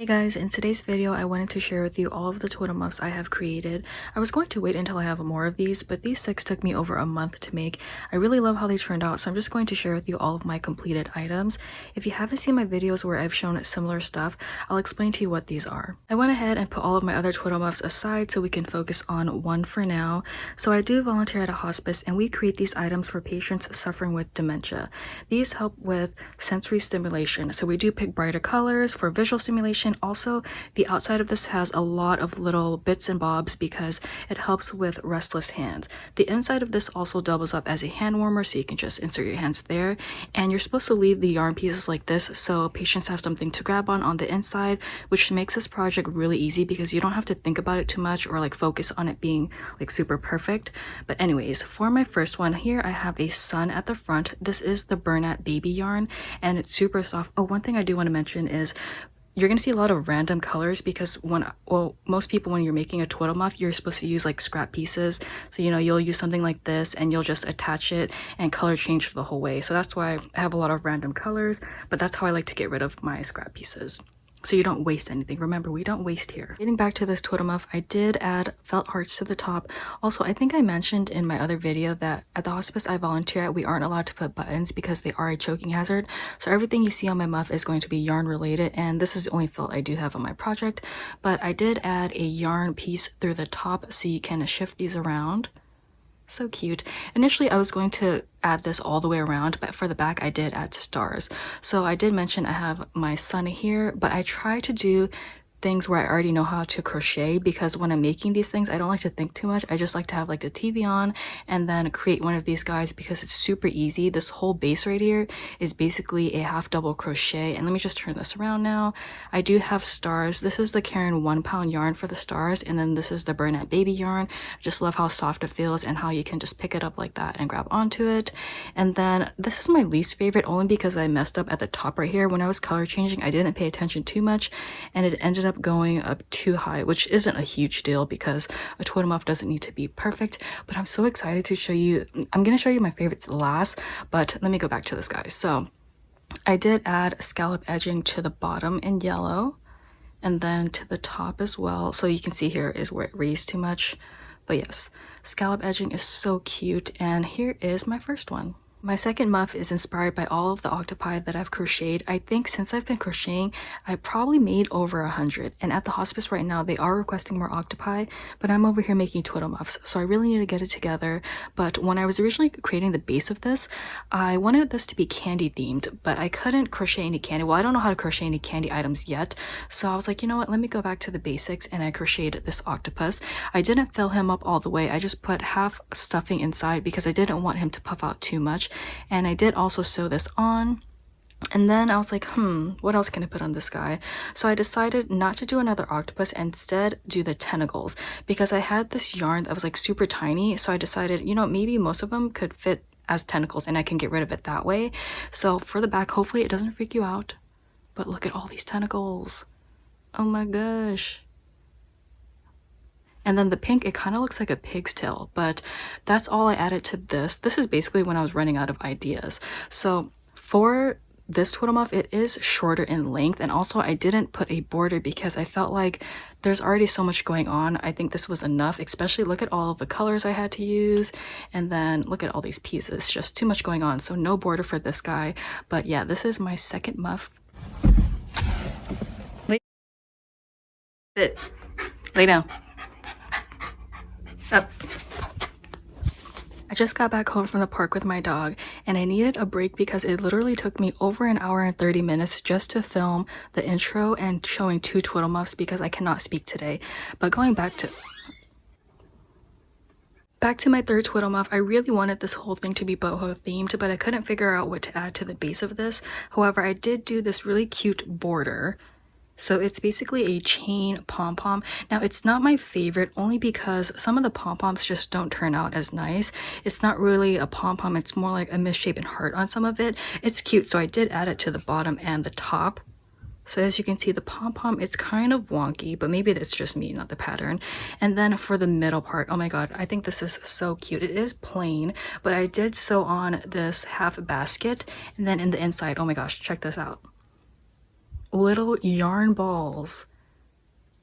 Hey guys, in today's video I wanted to share with you all of the Twiddle Muffs I have created. I was going to wait until I have more of these, but these 6 took me over a month to make. I really love how they turned out, so I'm just going to share with you all of my completed items. If you haven't seen my videos where I've shown similar stuff, I'll explain to you what these are. I went ahead and put all of my other Twiddle Muffs aside so we can focus on one for now. So I do volunteer at a hospice and we create these items for patients suffering with dementia. These help with sensory stimulation, so we do pick brighter colors for visual stimulation. Also, the outside of this has a lot of little bits and bobs because it helps with restless hands. The inside of this also doubles up as a hand warmer, so you can just insert your hands there. And you're supposed to leave the yarn pieces like this so patients have something to grab on the inside, which makes this project really easy because you don't have to think about it too much or like focus on it being like super perfect. But anyways, for my first one here, I have a sun at the front. This is the Bernat baby yarn and it's super soft. Oh, one thing I do want to mention is you're gonna see a lot of random colors because most people when you're making a Twiddle Muff, you're supposed to use like scrap pieces. So you'll use something like this and you'll just attach it and color change the whole way. So that's why I have a lot of random colors, but that's how I like to get rid of my scrap pieces, so you don't waste anything. Remember, we don't waste here. Getting back to this Twiddle Muff, I did add felt hearts to the top. Also, I think I mentioned in my other video that at the hospice I volunteer at, we aren't allowed to put buttons because they are a choking hazard. So everything you see on my muff is going to be yarn related, and this is the only felt I do have on my project. But I did add a yarn piece through the top so you can shift these around. So cute. Initially I was going to add this all the way around, but for the back I did add stars. So I did mention I have my sun here, but I try to do things where I already know how to crochet because when I'm making these things I don't like to think too much. I just like to have like the TV on and then create one of these guys because it's super easy. This whole base right here is basically a half double crochet, and let me just turn this around now. I do have stars. This is the Karen 1-pound yarn for the stars, and then this is the Bernat baby yarn. I just love how soft it feels and how you can just pick it up like that and grab onto it. And then this is my least favorite only because I messed up at the top right here. When I was color changing I didn't pay attention too much and it ended up going up too high, which isn't a huge deal because a Twiddle Muff doesn't need to be perfect. But I'm so excited to show you. I'm gonna show you my favorites last, but let me go back to this, guys. So I did add scallop edging to the bottom in yellow and then to the top as well, so you can see here is where it raised too much. But yes, scallop edging is so cute, and here is my first one. My second muff is inspired by all of the octopi that I've crocheted. I think since I've been crocheting, I probably made over 100. And at the hospice right now, they are requesting more octopi, but I'm over here making Twiddle Muffs, so I really need to get it together. But when I was originally creating the base of this, I wanted this to be candy themed, but I couldn't crochet any candy. Well, I don't know how to crochet any candy items yet. So I was like, you know what, let me go back to the basics, and I crocheted this octopus. I didn't fill him up all the way. I just put half stuffing inside because I didn't want him to puff out too much. And I did also sew this on, and then I was like, what else can I put on this guy? So I decided not to do another octopus, instead do the tentacles, because I had this yarn that was like super tiny. So I decided, you know, maybe most of them could fit as tentacles and I can get rid of it that way. So for the back, hopefully it doesn't freak you out, but look at all these tentacles. Oh my gosh. And then the pink, it kind of looks like a pig's tail, but that's all I added to this. This is basically when I was running out of ideas. So for this Twiddle Muff, it is shorter in length, and also I didn't put a border because I felt like there's already so much going on. I think this was enough, especially look at all of the colors I had to use, and then look at all these pieces, just too much going on. So no border for this guy. But yeah, this is my second muff. Sit. Lay down. Up. I just got back home from the park with my dog and I needed a break because it literally took me over an hour and 30 minutes just to film the intro and showing 2 Twiddle Muffs because I cannot speak today. But going back to my third Twiddle Muff, I really wanted this whole thing to be boho themed, but I couldn't figure out what to add to the base of this. However, I did do this really cute border. So it's basically a chain pom-pom. Now it's not my favorite only because some of the pom-poms just don't turn out as nice. It's not really a pom-pom, it's more like a misshapen heart on some of it. It's cute, so I did add it to the bottom and the top. So as you can see, the pom-pom, it's kind of wonky, but maybe it's just me, not the pattern. And then for the middle part, oh my god, I think this is so cute. It is plain, but I did sew on this half basket, and then in the inside, oh my gosh, check this out. little yarn balls.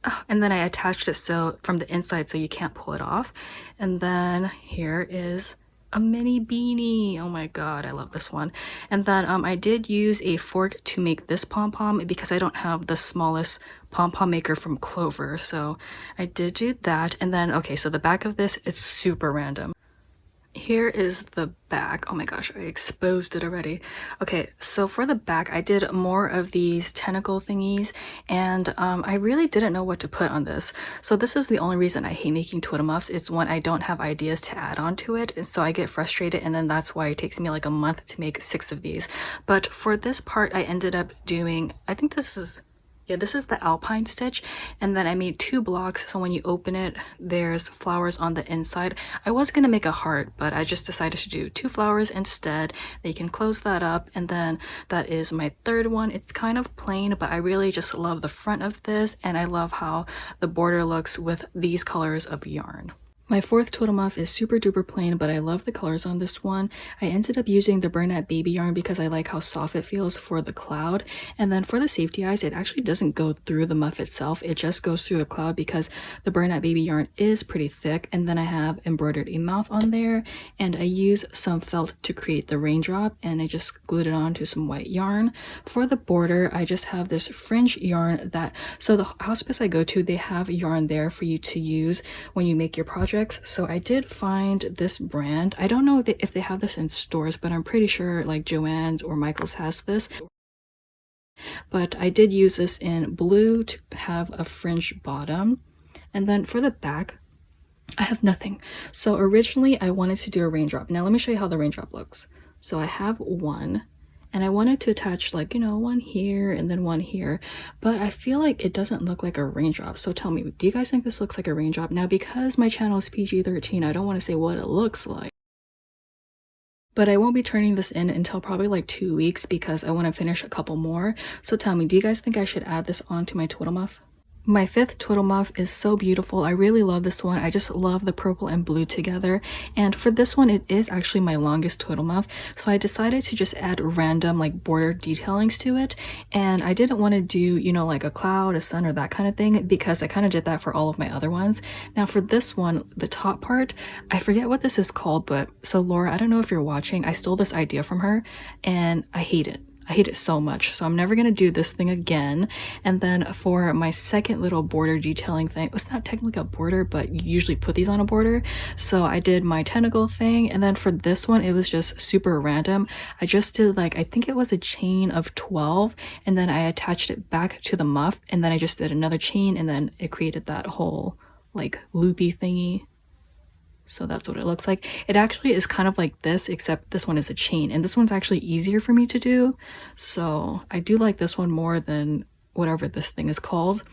Oh, and then I attached it so from the inside so you can't pull it off. And then here is a mini beanie. Oh my god, I love this one. And then I did use a fork to make this pom-pom because I don't have the smallest pom-pom maker from Clover, so I did do that. And then okay, so the back of this is super random. Here is the back. Oh my gosh, I exposed it already. Okay, so for the back, I did more of these tentacle thingies, and I really didn't know what to put on this. So this is the only reason I hate making Twiddle Muffs. It's when I don't have ideas to add on to it, and so I get frustrated, and then that's why it takes me like a month to make 6 of these. But for this part, I ended up doing, I think this is, yeah, this is the alpine stitch, and then I made 2 blocks, so when you open it, there's flowers on the inside. I was gonna make a heart, but I just decided to do 2 flowers instead. Then you can close that up, and then that is my 3rd one. It's kind of plain, but I really just love the front of this, and I love how the border looks with these colors of yarn. My 4th Twiddle Muff is super duper plain, but I love the colors on this one. I ended up using the Bernat baby yarn because I like how soft it feels for the cloud. And then for the safety eyes, it actually doesn't go through the muff itself. It just goes through the cloud because the Bernat baby yarn is pretty thick. And then I have embroidered a mouth on there, and I use some felt to create the raindrop, and I just glued it onto some white yarn. For the border, I just have this fringe yarn that, so the hospice I go to, they have yarn there for you to use when you make your project. So I did find this brand. I don't know if they have this in stores, but I'm pretty sure like Joann's or Michael's has this. But I did use this in blue to have a fringe bottom. And then for the back, I have nothing. So originally I wanted to do a raindrop. Now let me show you how the raindrop looks. So I have one, and I wanted to attach like, you know, one here and then one here, but I feel like it doesn't look like a raindrop. So tell me, do you guys think this looks like a raindrop? Now, because my channel is PG-13, I don't want to say what it looks like, but I won't be turning this in until probably like 2 weeks because I want to finish a couple more. So tell me, do you guys think I should add this onto my Twiddle Muff? My 5th Twiddle Muff is so beautiful. I really love this one. I just love the purple and blue together. And for this one, it is actually my longest Twiddle Muff. So I decided to just add random like border detailings to it. And I didn't want to do, you know, like a cloud, a sun, or that kind of thing because I kind of did that for all of my other ones. Now for this one, the top part, I forget what this is called, but so Laura, I don't know if you're watching. I stole this idea from her and I hate it. I hate it so much, so I'm never gonna do this thing again. And then for my second little border detailing thing, it's not technically a border, but you usually put these on a border. So I did my tentacle thing, and then for this one, it was just super random. I just did like, I think it was a chain of 12, and then I attached it back to the muff, and then I just did another chain, and then it created that whole like loopy thingy. So that's what it looks like. It actually is kind of like this, except this one is a chain, and this one's actually easier for me to do. So I do like this one more than whatever this thing is called.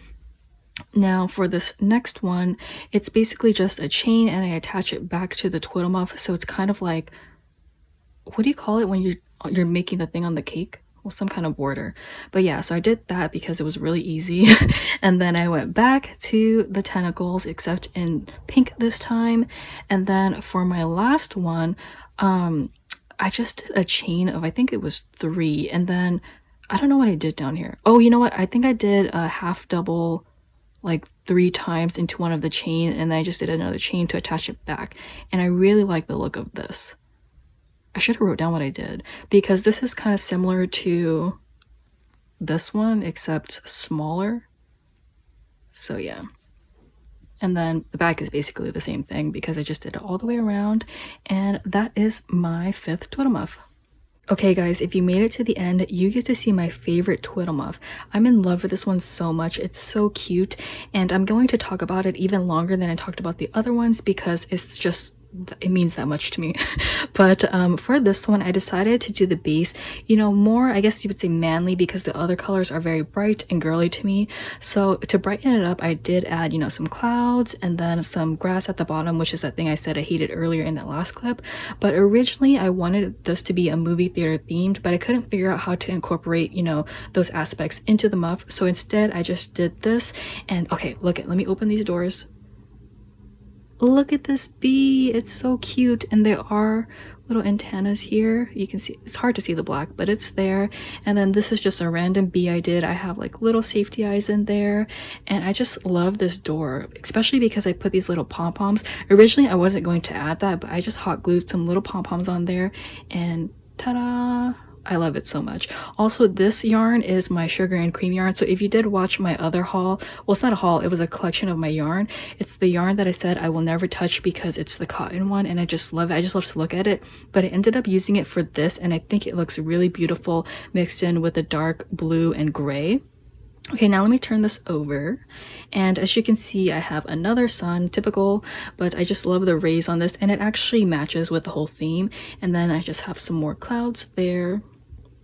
Now for this next one, it's basically just a chain and I attach it back to the Twiddle Muff. So it's kind of like, what do you call it when you're making the thing on the cake? Well, some kind of border. But yeah, so I did that because it was really easy. And then I went back to the tentacles, except in pink this time. And then for my last one, I just did a chain of, I think it was 3, and then I don't know what I did down here. Oh, you know what, I think I did a half double like 3 times into one of the chain, and then I just did another chain to attach it back. And I really like the look of this. I should have wrote down what I did, because this is kind of similar to this one except smaller. So yeah. And then the back is basically the same thing because I just did it all the way around. And that is my 5th Twiddle Muff. Okay guys, if you made it to the end, you get to see my favorite Twiddle Muff. I'm in love with this one so much. It's so cute, and I'm going to talk about it even longer than I talked about the other ones because it's just, it means that much to me. But for this one, I decided to do the base, you know, more, I guess you would say manly, because the other colors are very bright and girly to me. So to brighten it up, I did add, you know, some clouds and then some grass at the bottom, which is that thing I said I hated earlier in that last clip. But originally I wanted this to be a movie theater themed, but I couldn't figure out how to incorporate, you know, those aspects into the muff. So instead I just did this. And okay, look at, let me open these doors. Look at this bee, it's so cute, and they are little antennas here. You can see, it's hard to see the black, but it's there. And then this is just a random bee I did. I have like little safety eyes in there, and I just love this door, especially because I put these little pom-poms. Originally I wasn't going to add that, but I just hot glued some little pom-poms on there, and ta-da! I love it so much. Also, this yarn is my sugar and cream yarn. So if you did watch my other haul, well, it's not a haul, it was a collection of my yarn. It's the yarn that I said I will never touch because it's the cotton one, and I just love it. I just love to look at it. But I ended up using it for this, and I think it looks really beautiful mixed in with the dark blue and gray. Okay, now let me turn this over, and as you can see, I have another sun, typical, but I just love the rays on this, and it actually matches with the whole theme. And then I just have some more clouds there,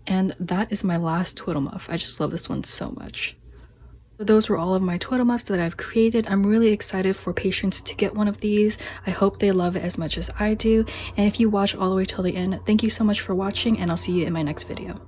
and that is my last Twiddle Muff. I just love this one so much. So those were all of my Twiddle Muffs that I've created. I'm really excited for patients to get one of these. I hope they love it as much as I do, and if you watch all the way till the end, thank you so much for watching, and I'll see you in my next video.